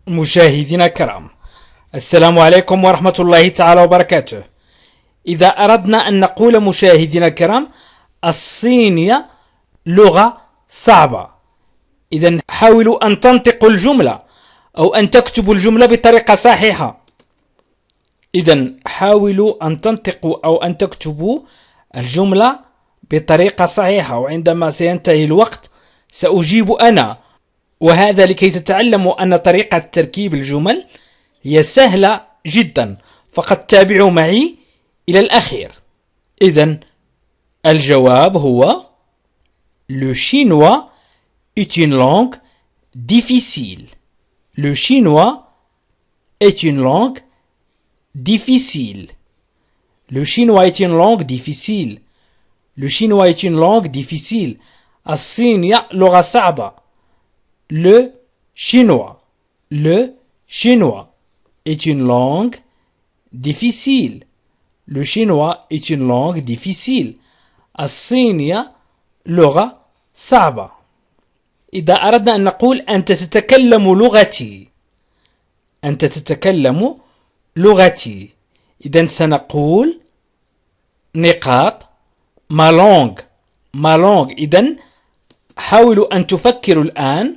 مشاهدينا الكرام، السلام عليكم ورحمة الله تعالى وبركاته. إذا أردنا أن نقول مشاهدينا الكرام الصينية لغة صعبة، إذا حاولوا أن تنطقوا الجملة أو أن تكتبوا الجملة بطريقة صحيحة. إذا حاولوا أن تنطقوا أو أن تكتبوا الجملة بطريقة صحيحة، وعندما سينتهي الوقت سأجيب أنا، وهذا لكي تتعلموا أن طريقة تركيب الجمل هي سهلة جدا، فقط تابعوا معي إلى الأخير. إذن الجواب هو Le chinois est une langue difficile. Le chinois est une langue difficile. Le chinois est une langue difficile. Le chinois est une langue difficile. الصينية لغة صعبة. Le chinois est une langue difficile. Le chinois est une langue difficile. الصينية لغة صعبة. إذا أردنا أن نقول أنت تتكلم لغتي، أنت تتكلم لغتي، إذن سنقول نقاط ما لونغ. إذن حاولوا أن تفكروا الآن.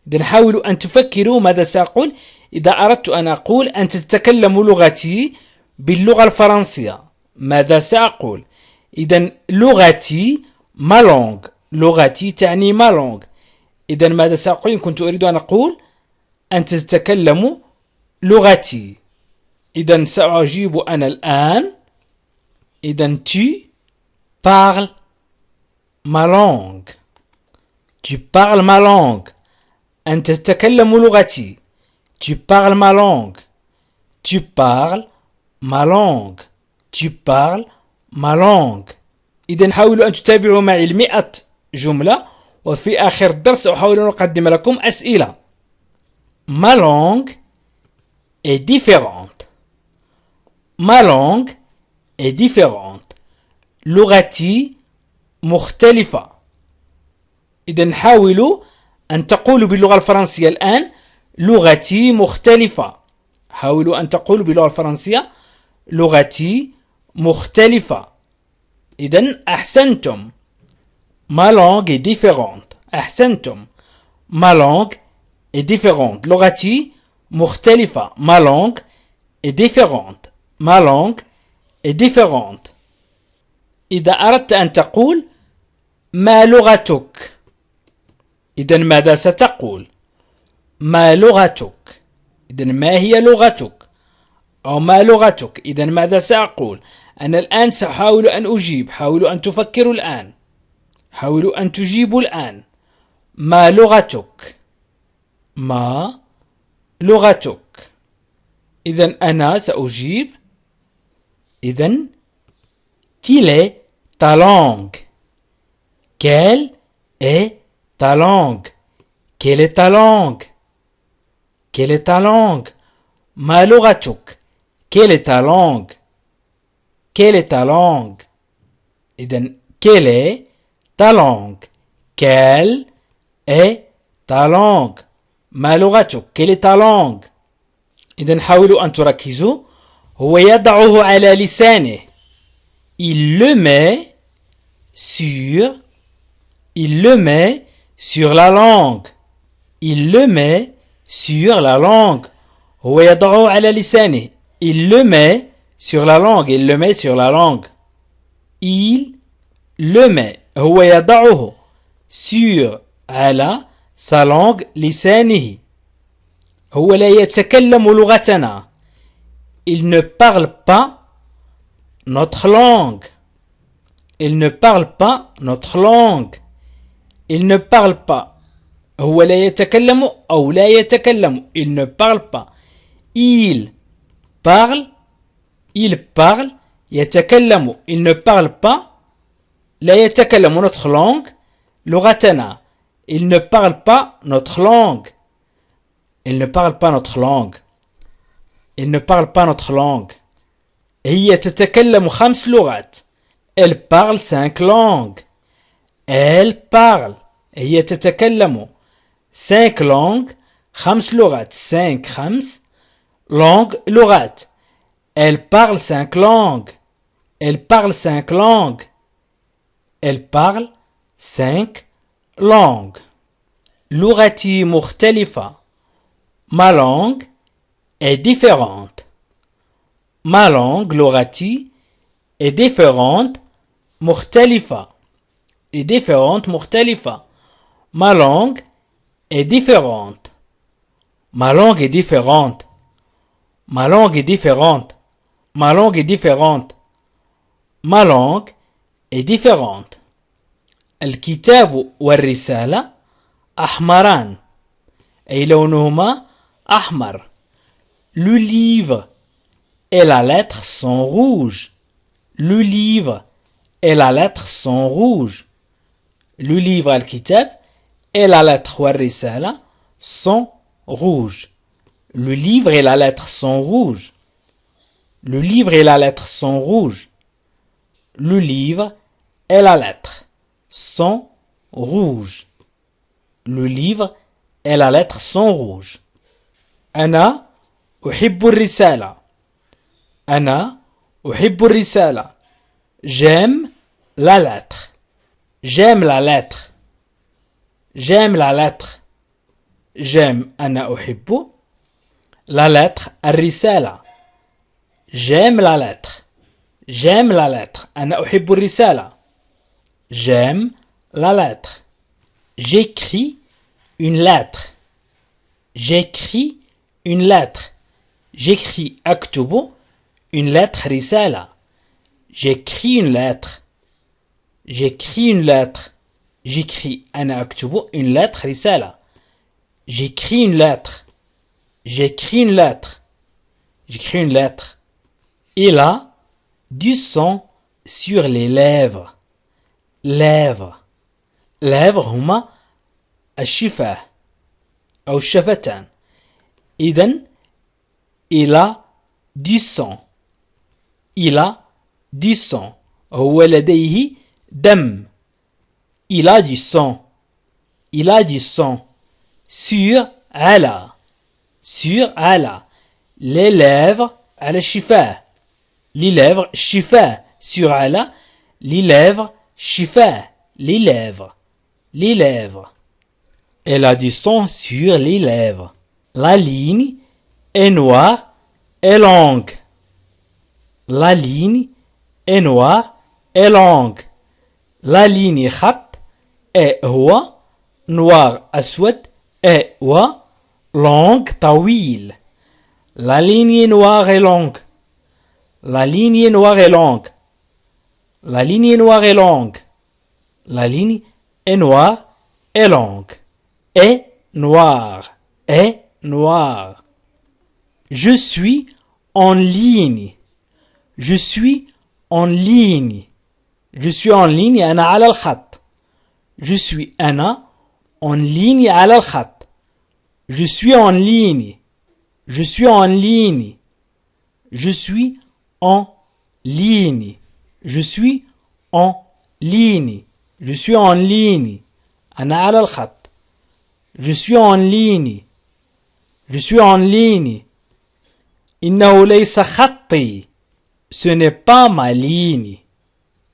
إذن حاولوا أن تفكروا ماذا سأقول إذا أردت أن أقول أنت تتكلم لغتي باللغة الفرنسية. ماذا سأقول؟ إذن لغتي ما لونغ، لغتي تعني ما لونغ. إذن ماذا سأقول إن كنت أريد أن أقول أنت تتكلم لغتي؟ إذن سأجيب أنا الآن. إذن tu parles ma langue. Tu parles ma langue. أنت تتكلم لغتي. Tu parles ma langue. Tu parles ma langue. Tu parles ma langue. إذن حاولوا أن تتابعوا معي 100 جملة، وفي آخر الدرس أحاول أن أقدم لكم أسئلة. Ma langue est différente. Ma langue est différente. لغتي مختلفة. إذن حاولوا أن تقولوا باللغة الفرنسية الآن لغتي مختلفة. حاولوا أن تقولوا باللغة الفرنسية لغتي مختلفة. إذن أحسنتم. Ma langue est différente. أحسنتم. Ma langue est différente. لغتي مختلفة. Ma langue est différente. Ma langue est différente. إذا أردت أن تقول ما لغتك، إذن ماذا ستقول؟ ما لغتك. إذن ما هي لغتك؟ أو ما لغتك. إذن ماذا سأقول؟ أنا الآن سأحاول أن أجيب. حاولوا أن تفكروا الآن. حاولوا أن تجيبوا الآن. ما لغتك؟ ما لغتك. إذن أنا سأجيب. إذن quelle est ta langue? Quelle est ta langue? Quelle est ta langue? Quelle est ta langue? ما لغتك؟ Quelle est ta langue? Quelle est ta langue? إذن quelle est ta langue? Quelle est ta langue? ما لغتك؟ Quelle est ta langue? إذن حاولوا أن تركزوا. هو يضعه على لسانه. Il le met sur la langue. Il le met sur la langue. هو يضعه على لسانه. Il le met sur la langue. Il le met sur la langue. Il le met. هو يضعه sur على sa langue لسانه. هو لا يتكلم لغتنا. Il ne parle pas notre langue. Il ne parle pas notre langue. Il ne parle pas. هو لا يتكلم أو لا يتكلم. Il ne parle pas. Il parle. Il parle. يتكلم. Il ne parle pas. لا يتكلم notre langue. لغتنا. Il ne parle pas notre langue. Il ne parle pas notre langue. Il ne parle pas notre langue. هي تتكلم 5 لغات. Elle parle 5 langues. Elle parle. هي تتكلم 5 langues 5 لغات 5 خمس langues لغات. Elle parle 5 langues. Elle parle 5 langues. Elle parle 5 langues. لغتي مختلفة. Ma langue est différente. Ma langue لغتي est différente. مختلفة. est différente مختلفة. Ma langue est différente. Ma langue est différente. Ma langue est différente. Ma langue est différente. Ma langue est différente. الكتاب والرسالة أحمران أي لونهما أحمر. Le livre et la lettre sont rouges. Le livre et la lettre sont rouges. Le livre الكتاب et la lettre والرسالة sont rouges. Le livre et la lettre sont rouges. Le livre et la lettre sont rouges. Le livre et la lettre sont rouges. Le livre et la lettre sont rouges. أنا أحب الرسالة. أنا أحب الرسالة. J'aime la lettre. J'aime la lettre. J'aime la lettre. J'aime أنا أحب la lettre الرسالة. J'aime la lettre. J'aime la lettre. أنا أحب الرسالة. J'aime la lettre. J'écris une lettre. J'écris une lettre. J'écris أكتب une lettre رسالة. J'écris une lettre. J'écris une lettre. J'écris أنا أكتب une lettre رسالة. J'écris une lettre. J'écris une lettre. J'écris une lettre. Il a du sang sur les lèvres. lèvres. lèvres هما الشفاه أو الشفتان. إذن il a du sang. il a du sang. هو لديه دم. il a du sang. il a du sang. sur على. sur على. les lèvres على الشفاه. les lèvres الشفاه. sur على les lèvres الشفاه. les lèvres. les lèvres. Elle a du sang sur les lèvres. La ligne est noire et longue. La ligne est noire et longue. La ligne خط et هو noir أسود et هو longue طويل. La ligne est noire et longue. La ligne est noire et longue. La ligne est noire et longue. La ligne est noire et longue. Est noir. Est noir. Je suis en ligne. Je suis en ligne. Je suis en ligne. أنا على الخط. Je suis أنا en ligne على الخط. Je suis en ligne. Je suis en ligne. Je suis en ligne. Je suis en ligne. Je suis en ligne. أنا على الخط. Je suis en ligne. Je suis en ligne. إنه ليس خطي. Ce n'est pas ma ligne.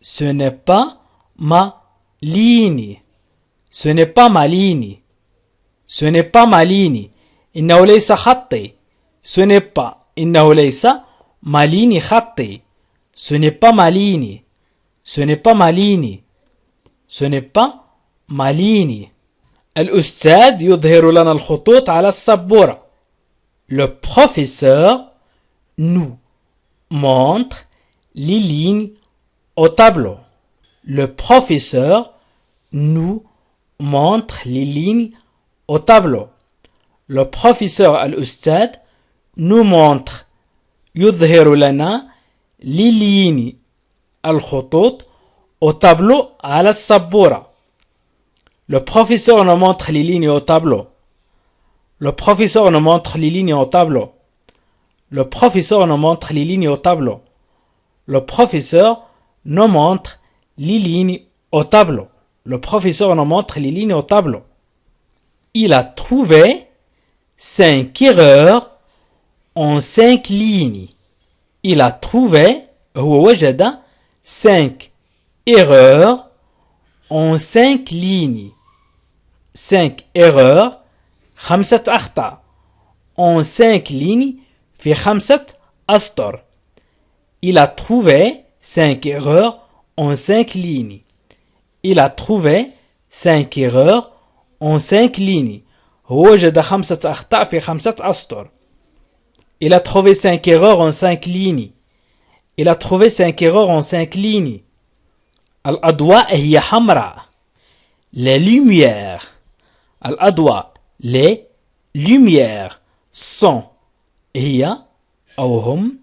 Ce n'est pas ma ligne. Ce n'est pas ma ligne. Ce n'est pas ma ligne. إنه ليس خطي. Ce n'est pas. إنه ليس ma ligne خطي. Ce n'est pas ma ligne. Ce n'est pas ma ligne. Ce n'est pas ma ligne. الأستاذ يظهر لنا الخطوط على السبورة. Le professeur nous montre les lignes au tableau. Le professeur nous montre les lignes au tableau. Le professeur الأستاذ nous montre يظهر لنا les lignes الخطوط au tableau على السبورة. Le professeur nous montre les lignes au tableau. Le professeur nous montre les lignes au tableau. Le professeur nous montre les lignes au tableau. Le professeur nous montre les lignes au tableau. Le professeur nous montre les lignes au tableau. Il a trouvé 5 erreurs en 5 lignes. Il a trouvé, هو وجد 5 erreurs en 5 lignes. 5 erreurs 5 أخطاء en 5 lignes في 5 أسطر. Il a trouvé 5 erreurs en 5 lignes. Il a trouvé 5 erreurs en 5 lignes. هو وجد 5 أخطاء في 5 أسطر. Il a trouvé 5 erreurs en 5 lignes. Il a trouvé 5 erreurs en 5 lignes. الأضواء هي حمراء. Les lumières. الأضواء. Les lumières sont هي أو هم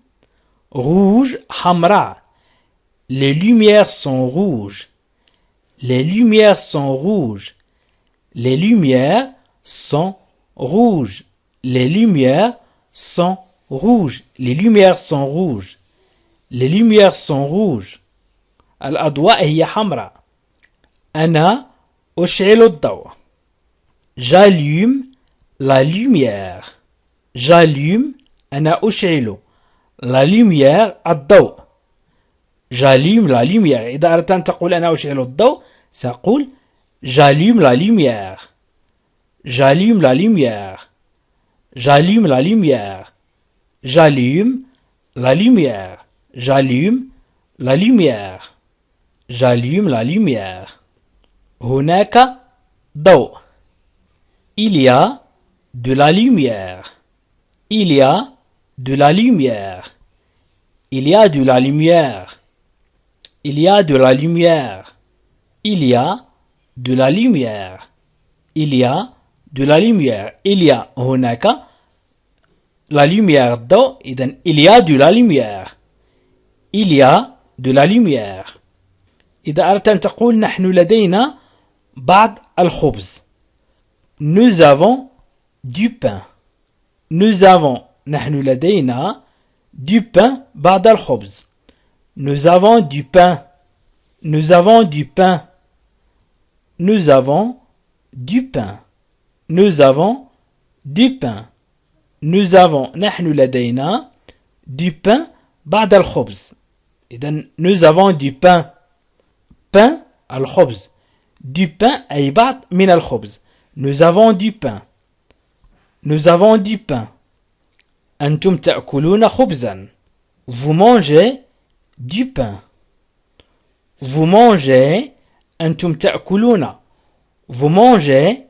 rouge حمراء. Les lumières sont rouges. Les lumières sont rouges. Les lumières sont rouges. Les lumières sont rouges. Les lumières sont rouges. Les lumières sont rouges. الأضواء هي حمراء. أنا أشعل الضوء. J'allume la lumière. J'allume أنا أشعل la lumière الضوء. J'allume la lumière. إذا أردت أن تقول أنا أشعل الضوء سأقول j'allume la lumière. J'allume la lumière. J'allume la lumière. J'allume la lumière. J'allume la lumière. J'allume la lumière. هناك ضوء. Il y a de la lumière. Il y a de la lumière. Il y a de la lumière. Il y a de la lumière. Il y a de la lumière. Il y a de la lumière. Il y a هناك la lumière ضوء. إذن il y a de la lumière. Il y a de la lumière. إذا أردت أن تقول نحن لدينا بعض الخبز. Nous avons du pain. Nous avons نحن لدينا du pain بعض الخبز. Nous avons du pain. Nous avons du pain. Nous avons du pain. Nous avons du pain. Nous avons نحن لدينا du pain بعد الخبز. إذن nous avons du pain. pain الخبز. du pain أي بعض من الخبز. Nous avons du pain. Nous avons du pain. أنتم تأكلون خبزا. Vous mangez du pain. Vous mangez أنتم تأكلون. Vous mangez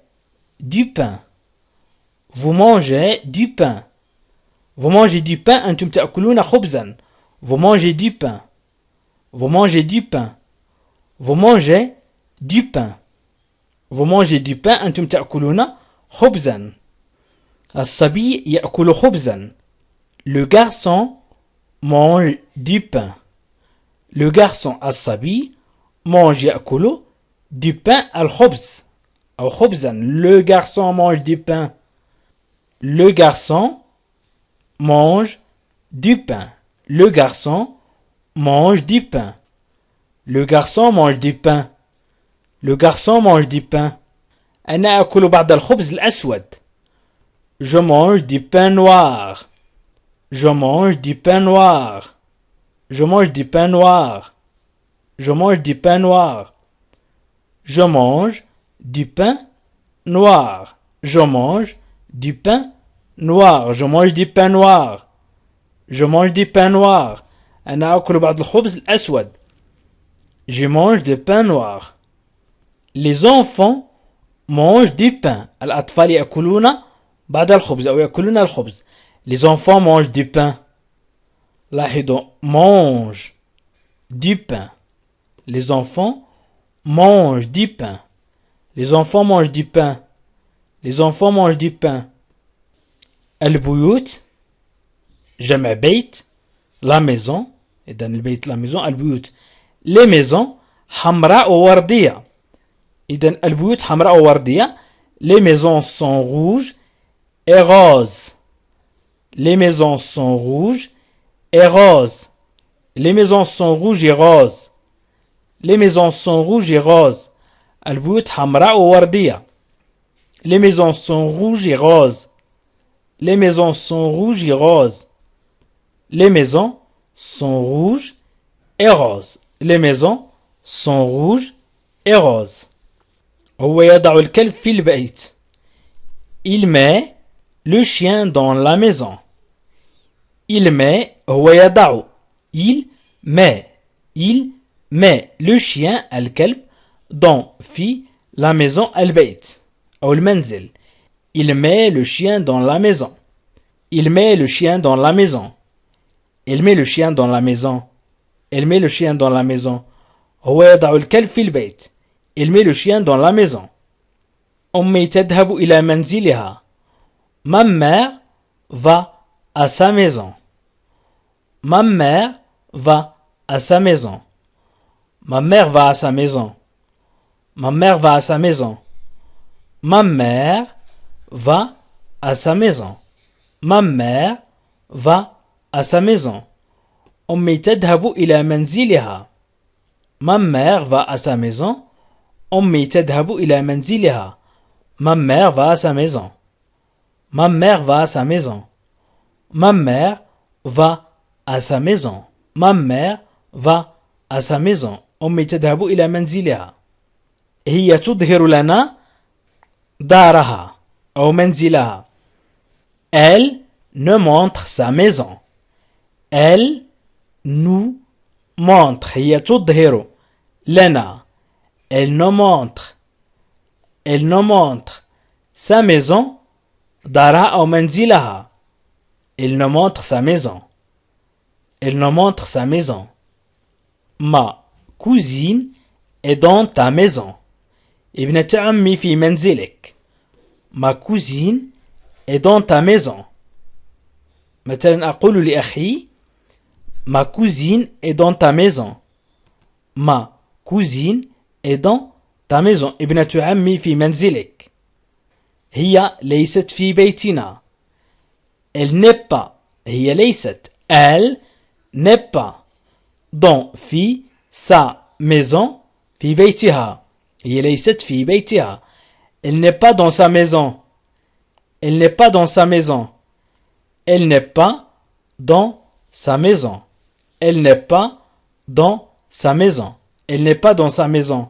du pain. Vous mangez du pain. Vous mangez du pain أنتم تأكلون خبزا. Vous mangez du pain. Vous mangez du pain. Vous mangez du pain. Vous mangez du pain أنتم تأكلون خبزا. الصبي يأكل خبزا. Le garçon mange du pain. Le garçon الصبي mange يأكل du pain الخبز أو خبزا. Le garçon mange du pain. Le garçon mange du pain. Le garçon mange du pain. Le garçon mange du pain. Le garçon mange du pain. أنا أكل بعض الخبز الأسود. Je mange du pain noir. Je mange du pain noir. Je mange du pain noir. Je mange du pain noir. Je mange du pain noir. Je mange du pain noir. Je mange du pain noir. Je mange du pain noir. أنا أكل بعض الخبز الأسود. Je mange du pain noir. Les enfants mangent du pain. الأطفال يأكلون بعض الخبز أو يأكلون الخبز. Les enfants mangent du pain. لاحظوا mange du pain. Les enfants mangent du pain. Les enfants mangent du pain. Les enfants mangent du pain. البيوت جمع بيت. La maison. إذن البيت la maison. البيوت les maisons حمراء ووردية. إذن البيوت حمراء ووردية. Les maisons sont rouges et roses. Les maisons sont rouges et roses. Les maisons sont rouges et roses. Les maisons sont rouges et roses. البيوت حمراء ووردية. Les maisons sont rouges et roses. Les maisons sont rouges et roses. Les maisons sont rouges et roses. Les maisons sont rouges et roses. هو يضع الكلب في البيت. Il met le chien dans la maison. Il met هو يضع. Il met le chien الكلب dans في la maison البيت أو المنزل. Il met le chien dans la maison. Il met le chien dans la maison. Il met le chien dans la maison. Il met le chien dans la maison. هو يضع الكلب في البيت. Il met le chien dans la maison. أمي تذهب إلى منزلها. Ma mère va à sa maison. Ma mère va à sa maison. Ma mère va à sa maison. Ma mère va à sa maison. Ma mère va à sa maison. Ma mère va à sa maison. أمي تذهب إلى منزلها. Ma mère va à sa maison. أمي تذهب إلى منزلها. Ma mère va à sa maison. Ma mère va à sa maison. Ma mère va à sa maison. Ma mère va à sa maison. أمي تذهب إلى منزلها. هي تظهر لنا دارها أو منزلها. Elle nous montre sa maison. Elle nous montre. هي تظهر لنا. Elle nous montre. Elle nous montre sa maison. دارها أو منزلها. Elle nous montre sa maison. Elle nous montre sa maison. Ma cousine est dans ta maison. ابنة عمي في منزلك. Ma cousine est dans ta maison. مثلا أقول لأخي ma cousine est dans ta maison. Ma cousine est dans ta maison. ابنة عمي في منزلك. هي ليست في بيتنا. Elle n'est pas. هي ليست. Elle n'est pas dans في sa maison في بيتها. هي ليست في بيتها. Elle n'est pas dans sa maison. Elle n'est pas dans sa maison. Elle n'est pas dans sa maison. Elle n'est pas dans sa maison. Elle n'est pas dans sa maison.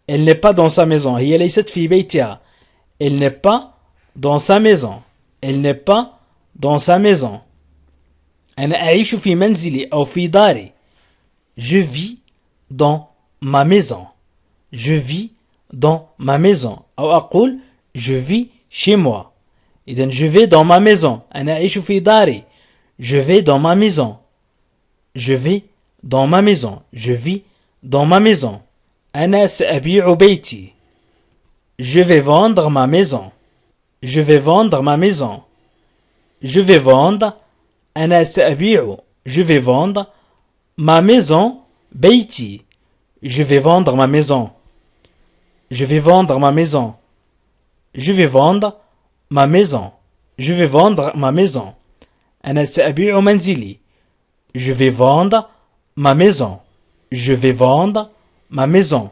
Elle n'est pas dans sa maison. هي ليست في بيتها. Elle n'est pas dans sa maison. Elle n'est pas dans sa maison. أنا أعيش في منزلي أو في داري. Je vis dans ma maison. Je vis dans ma maison. أو أقول je vis chez moi. إذن je vais dans ma maison. أنا أعيش في داري. Je vais dans ma maison. Je vais dans ma maison. Je vis dans ma maison. أنا سأبيع بيتي. Je vais vendre ma maison. Je vais vendre ma maison. Je vais vendre. أنا سأبيع. Je vais vendre ma maison. بيتي. Je vais vendre ma maison. Je vais vendre ma maison. Je vais vendre ma maison. Je vais vendre ma maison. أنا سأبيع منزلي. Je vais vendre ma maison. Je vais vendre ma maison.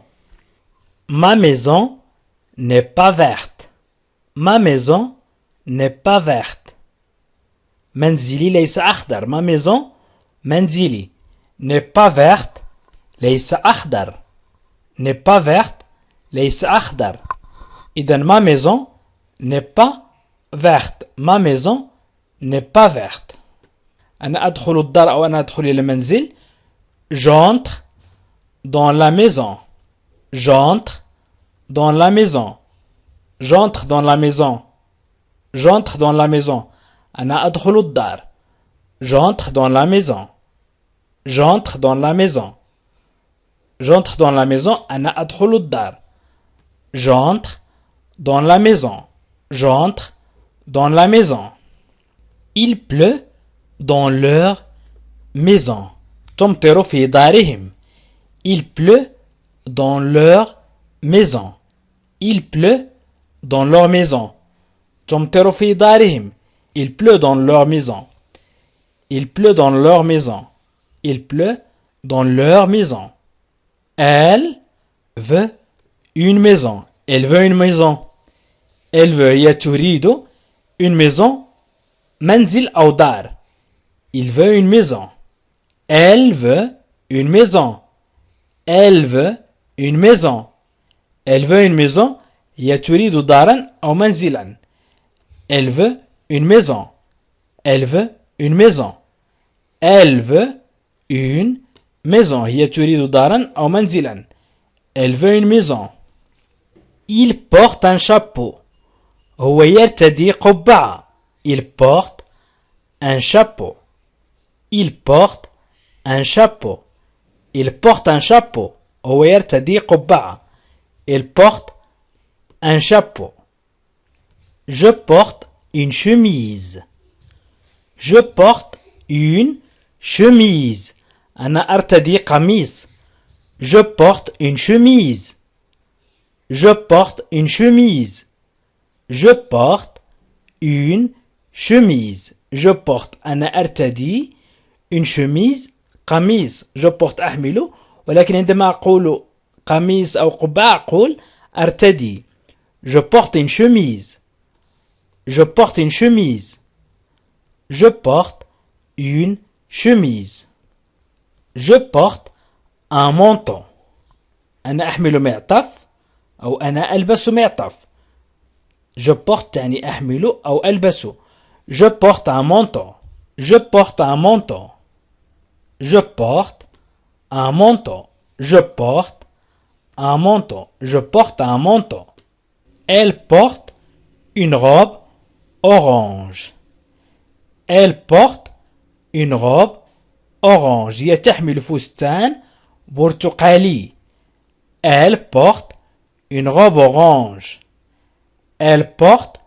Ma maison n'est pas verte. Ma maison n'est pas verte. منزلي ليس أخضر. Ma maison منزلي n'est pas verte. ليس أخضر. N'est pas verte. ليس أخضر. إذن ma maison n'est pas verte. Ma maison n'est pas verte. أنا أدخل الدار أو أنا أدخل إلى المنزل. J'entre dans la maison. J'entre dans la maison. J'entre dans la maison. J'entre dans la maison. أنا أدخل الدار. J'entre dans la maison. J'entre dans la maison. J'entre dans la maison. أنا أدخل الدار. J'entre dans la maison. J'entre dans la maison. Il pleut dans leur maison. تمطر في دارهم. Il pleut dans leur maison. Il pleut dans leur maison. تمطر في دارهم. Il pleut dans leur maison. Il pleut dans leur maison. Il pleut dans leur maison. Elle veut une maison. Elle veut une maison. Elle veut, هي تريد une maison منزل أو دار. Il veut une maison. Elle veut une maison. Elle veut une maison. Elle veut une maison. هي تريد دارا أو منزلا. Elle veut une maison. Elle veut une maison. Elle veut une maison. هي تريد دارا أو منزلا. Elle veut une maison. Il porte un chapeau. هو يرتدي قبعة. Il porte un chapeau. Il porte un chapeau. Il porte un chapeau. هو يرتدي قبعة. Il porte un chapeau. Je porte une chemise. Je porte une chemise. أنا أرتدي قميص. Je porte une chemise. Je porte une chemise. Je porte une chemise. Je porte أنا أرتدي une chemise قميص. Je porte أحمله. ولكن عندما أقول قميص أو قبعة أقول أرتدي. Je porte une chemise. Je porte une chemise. Je porte une chemise. Je porte un manteau. أنا أحمل معطف أو أنا ألبس معطف. Je porte يعني أحمل أو ألبس. Je porte un manteau. Je porte un manteau. Je porte un manteau. Je porte un manteau. Je porte un manteau. Elle porte une robe orange. Elle porte une robe orange. هي تحمل فستان برتقالي. Elle porte une robe orange. Elle porte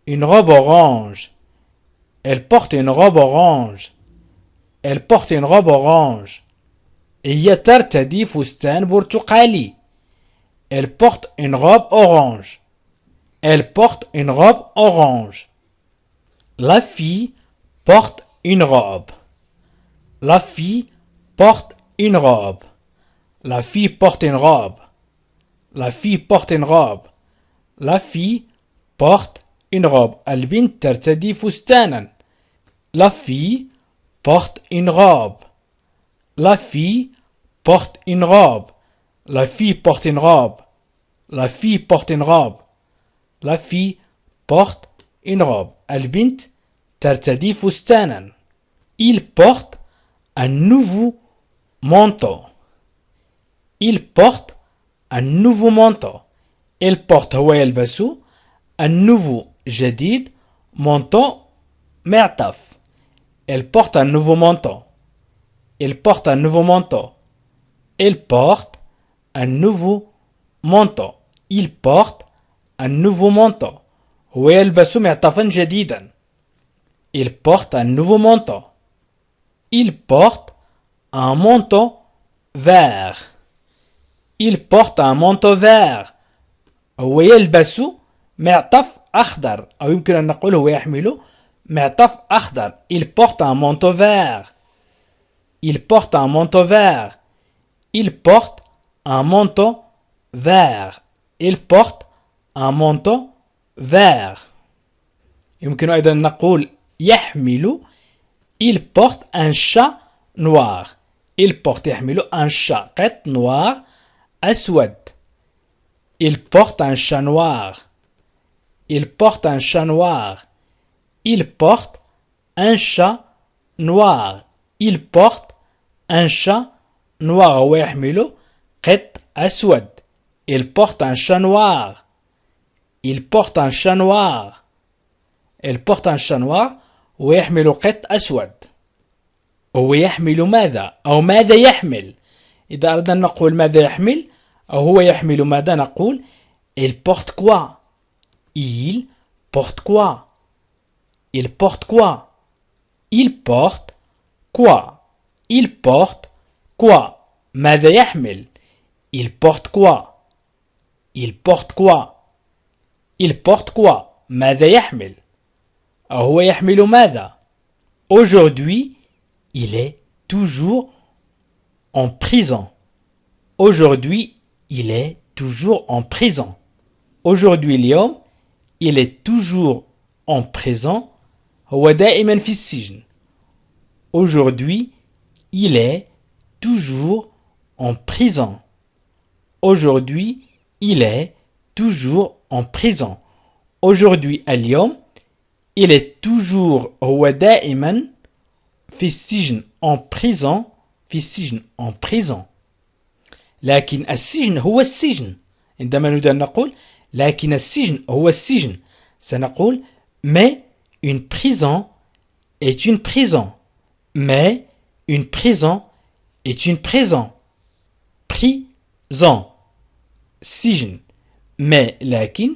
une robe orange. Elle porte une robe orange. Elle porte une robe orange. هي ترتدي فستان برتقالي. Elle porte une robe orange. Elle porte une robe orange. La fille porte une robe. La fille porte une robe. La fille porte une robe. La fille porte une robe. La fille porte une robe. البنت ترتدي فستانا. La fille porte une robe. La fille porte une robe. La fille porte une robe. La fille porte une robe. La fille porte une robe. البنت ترتدي فستانا. Il porte un nouveau manteau. Il porte un nouveau manteau. Il porte هو يلبس un nouveau جديد manteau معطف. Il porte un nouveau manteau. Il porte un nouveau manteau. Il porte un nouveau manteau. Il porte un nouveau manteau. هو يلبس معطفا جديدا. Il porte un nouveau manteau. Il porte un manteau vert. Il porte un manteau vert. هو يلبس معطف أخضر أو يمكن أن نقول هو يحمل معطف أخضر. Il porte un manteau vert. Il porte un manteau vert. Il porte un manteau vert. Il porte un manteau vert. يمكن أيضا نقول يحمل. Il porte un chat noir. Il porte يحمل un chat قط noir أسود. Il porte un chat noir. Il porte un chat noir. Il porte un chat noir. Il porte un chat noir. هو يحمل قط أسود. Il porte un chat noir. Il porte un chat noir. Il porte un chat noir. ويحمل قط أسود. هو يحمل ماذا؟ أو ماذا يحمل؟ إذا أردنا أن نقول ماذا يحمل أو هو يحمل ماذا نقول Il porte quoi? Il porte quoi? Il porte quoi? Il porte quoi? Il porte quoi? ماذا يحمل؟ Il porte quoi? Il porte quoi? Il porte quoi? ماذا يحمل؟ أو هو يحمل ماذا؟ Aujourd'hui, il est toujours en prison. Aujourd'hui, il est toujours en prison. Aujourd'hui اليوم il est toujours en prison. هو دائما في السجن. Aujourd'hui, il est toujours en prison. Aujourd'hui, il est toujours en prison. Aujourd'hui, اليوم, il est toujours هو دائما في السجن en prison في السجن en prison. لكن السجن هو السجن. عندما نريد أن نقول لكن السجن هو السجن سنقول mais une prison est une prison. Mais une prison est une prison. Prison سجن. mais لكن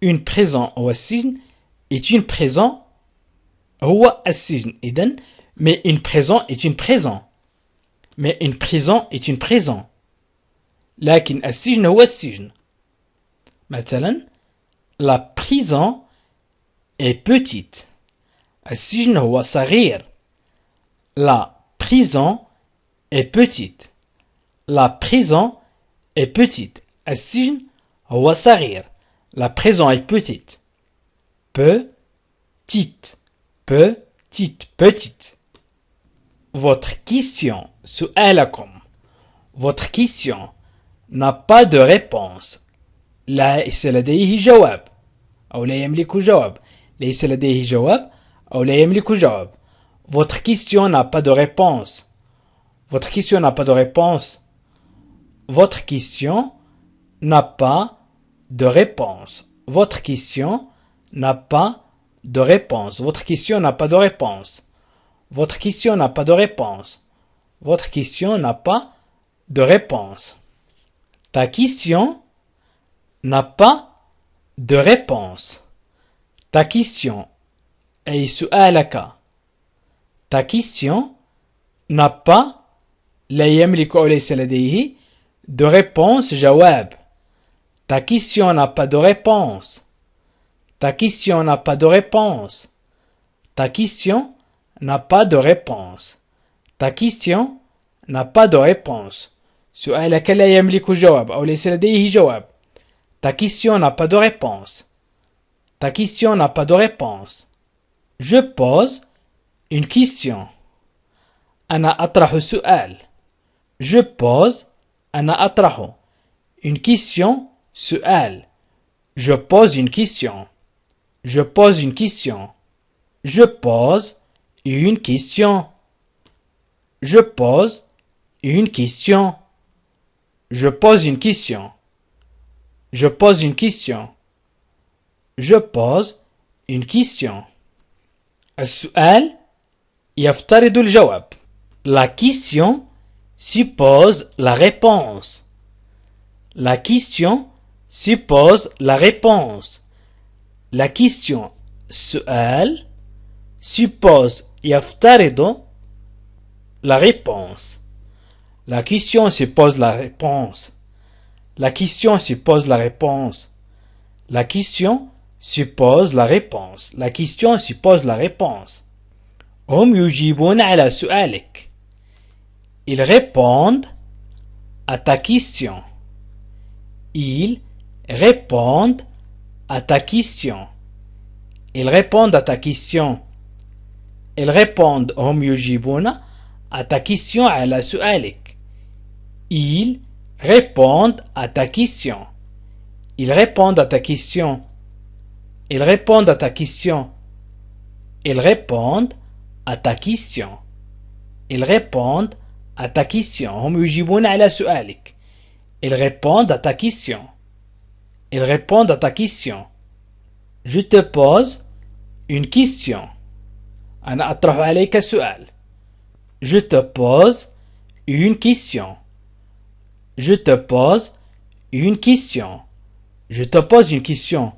une prison هو السجن est une prison هو السجن. إذن mais une prison est une prison. mais une prison est une prison. لكن السجن هو السجن. مثلا la prison est petite. السجن هو صغير. La prison est petite. La prison est petite. السجن هو صغير. La prison est petite. Petite. Petite. Petite. Votre question, سؤالكم. Votre question n'a pas de réponse. ليس لديه جواب. أو لا يملك جواب. ليس لديه جواب أو لا يملك جواب. Votre question n'a pas de réponse. Votre question n'a pas de réponse. Votre question n'a pas de réponse. Votre question n'a pas de réponse. Votre question n'a pas de réponse. Votre question n'a pas de réponse. Votre question n'a pas de réponse. Ta question n'a pas de réponse. Ta question أي سؤالك. Ta question n'a pas لا يملك أو ليس لديه de réponse جواب. Ta question n'a pas de réponse. Ta question n'a pas de réponse. Ta question n'a pas de réponse. Ta question n'a pas de réponse. سؤالك لا يملك جواب أو ليس لديه جواب. Ta question n'a pas de réponse. Ta question n'a pas de réponse. Je pose une question. أنا أطرح سؤال. Je pose أنا أطرح une question سؤال. Je pose une question. Je pose une question. Je pose une question. Je pose une question. Je pose une question. Je pose une question. Je pose une question. السؤال يفترض الجواب. La question suppose la réponse. La question suppose la réponse. La question سؤال suppose يفترض la réponse. La question suppose la réponse. La question suppose la réponse. La question suppose la réponse. La question suppose la réponse. هم يجيبون على سؤالك. Ils répondent à ta question. Ils répondent à ta question. Ils répondent à ta question. Ils répondent هم يجيبون à ta question على سؤالك. Ils répondent à ta question. Ils répondent à ta question. Ils répondent à ta question. Ils répondent à ta question. Ils répondent à ta question. هم يجيبون على سؤالك. Ils répondent à ta question. Ils répondent à ta question. Je te pose une question. أنا أطرح عليك سؤال. Je te pose une question. Je te pose une question. Je te pose une question.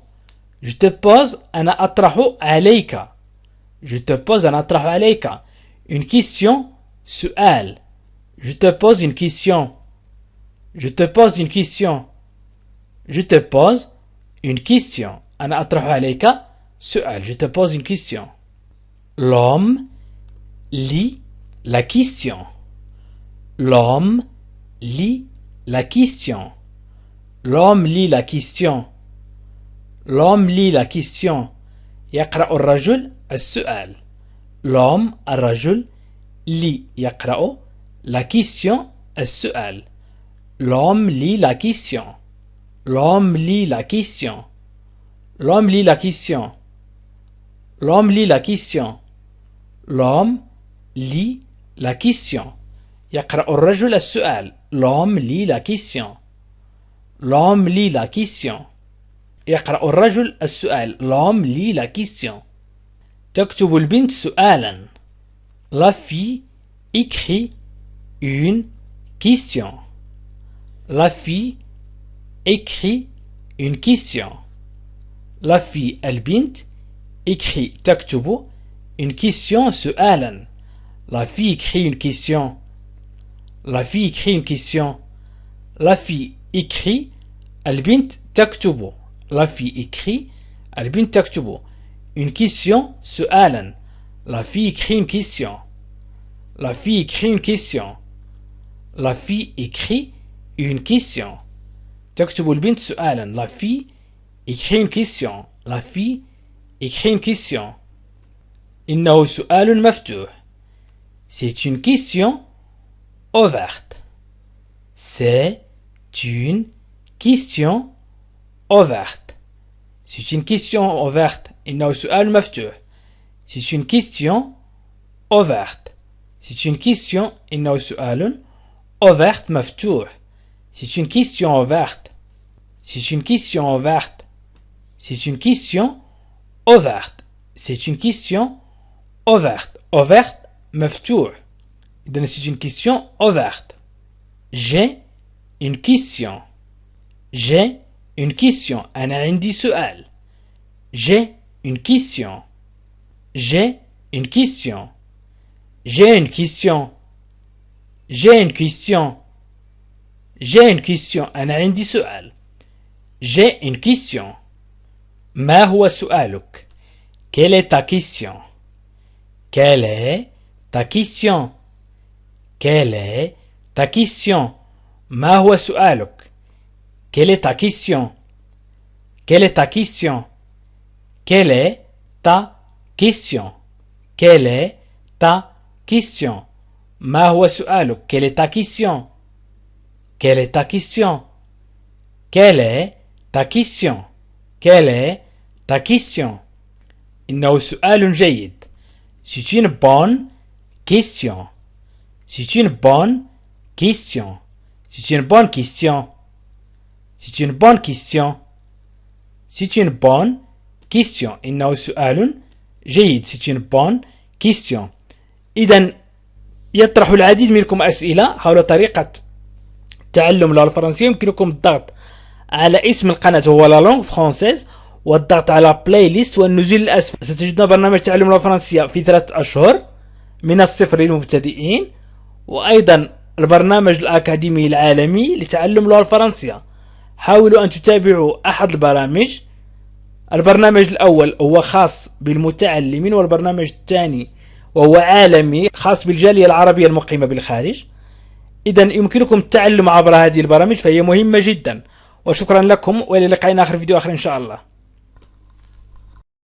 Je te pose أنا أطرح عليك. Je te pose أنا أطرح عليك. Une question سؤال. Je te pose une question. Je te pose une question. Je te pose une question. أنا أطرح عليك سؤال. Je te pose une question. L'homme lit la question. L'homme lit la question. L'homme lit la question. L'homme lit la question. يقرأ الرجل السؤال. l'homme الرجل lit يقرأ la question السؤال. l'homme lit la question. l'homme lit la question. l'homme lit la question. l'homme lit la question. l'homme lit la question. يقرأ الرجل السؤال. l'homme lit la question. l'homme lit la question. يقرأ الرجل السؤال. l'homme lit la question. تكتب البنت سؤالا. la fille écrit une question. la fille écrit une question. la fille البنت écrit تكتب une question سؤالا. la fille écrit une question. la fille écrit une question. la fille écrit البنت تكتب. la fille écrit البنت تكتب une question سؤالا. la fille écrit une question. la fille écrit une question. la fille écrit une question. تكتب البنت سؤالا. la fille écrit une question. la fille écrit une question. إنه سؤال مفتوح. c'est une question ouverte. c'est une question ouverte. c'est une question ouverte. إنه سؤال مفتوح. c'est une question ouverte. c'est une question. إنه سؤال ouverte مفتوح. c'est une question ouverte. c'est une question ouverte. c'est une question ouverte. c'est une question ouverte. ouverte مفتوح. إذن c'est une question ouverte. j'ai une question. j'ai une question. أنا عندي سؤال. j'ai une question. j'ai une question. j'ai une question. j'ai une question. j'ai une question. أنا عندي سؤال. j'ai une question. ما هو سؤالك? quelle est ta question? quelle est ta question? quelle est ta question? ما هو سؤالك? quelle est ta question? quelle est ta question? quelle est ta question? quelle est ta question? ما هو سؤالك? quelle est ta question? quelle est ta question? quelle est ta question? quelle est ta question? إنه سؤال جيد. c'est une bonne question. c'est une bonne question. c'est une bonne question. c'est une bonne question. c'est une bonne question. إنه سؤال جيد. c'est une bonne question. إذن يطرح العديد منكم أسئلة حول طريقة تعلم اللغة الفرنسية. يمكنكم الضغط على اسم القناة هو لا لونغ فرانسيز والضغط على بلاي ليست والنزول الأسفل. ستجدون برنامج تعلم اللغة الفرنسية في 3 أشهر من الصفر للمبتدئين، وأيضا البرنامج الأكاديمي العالمي لتعلم اللغة الفرنسية. حاولوا أن تتابعوا أحد البرامج. البرنامج الأول هو خاص بالمتعلمين، والبرنامج الثاني وهو عالمي خاص بالجالية العربية المقيمة بالخارج. إذن يمكنكم التعلم عبر هذه البرامج، فهي مهمة جدا. وشكرا لكم، وإلى لقاء آخر فيديو آخر إن شاء الله.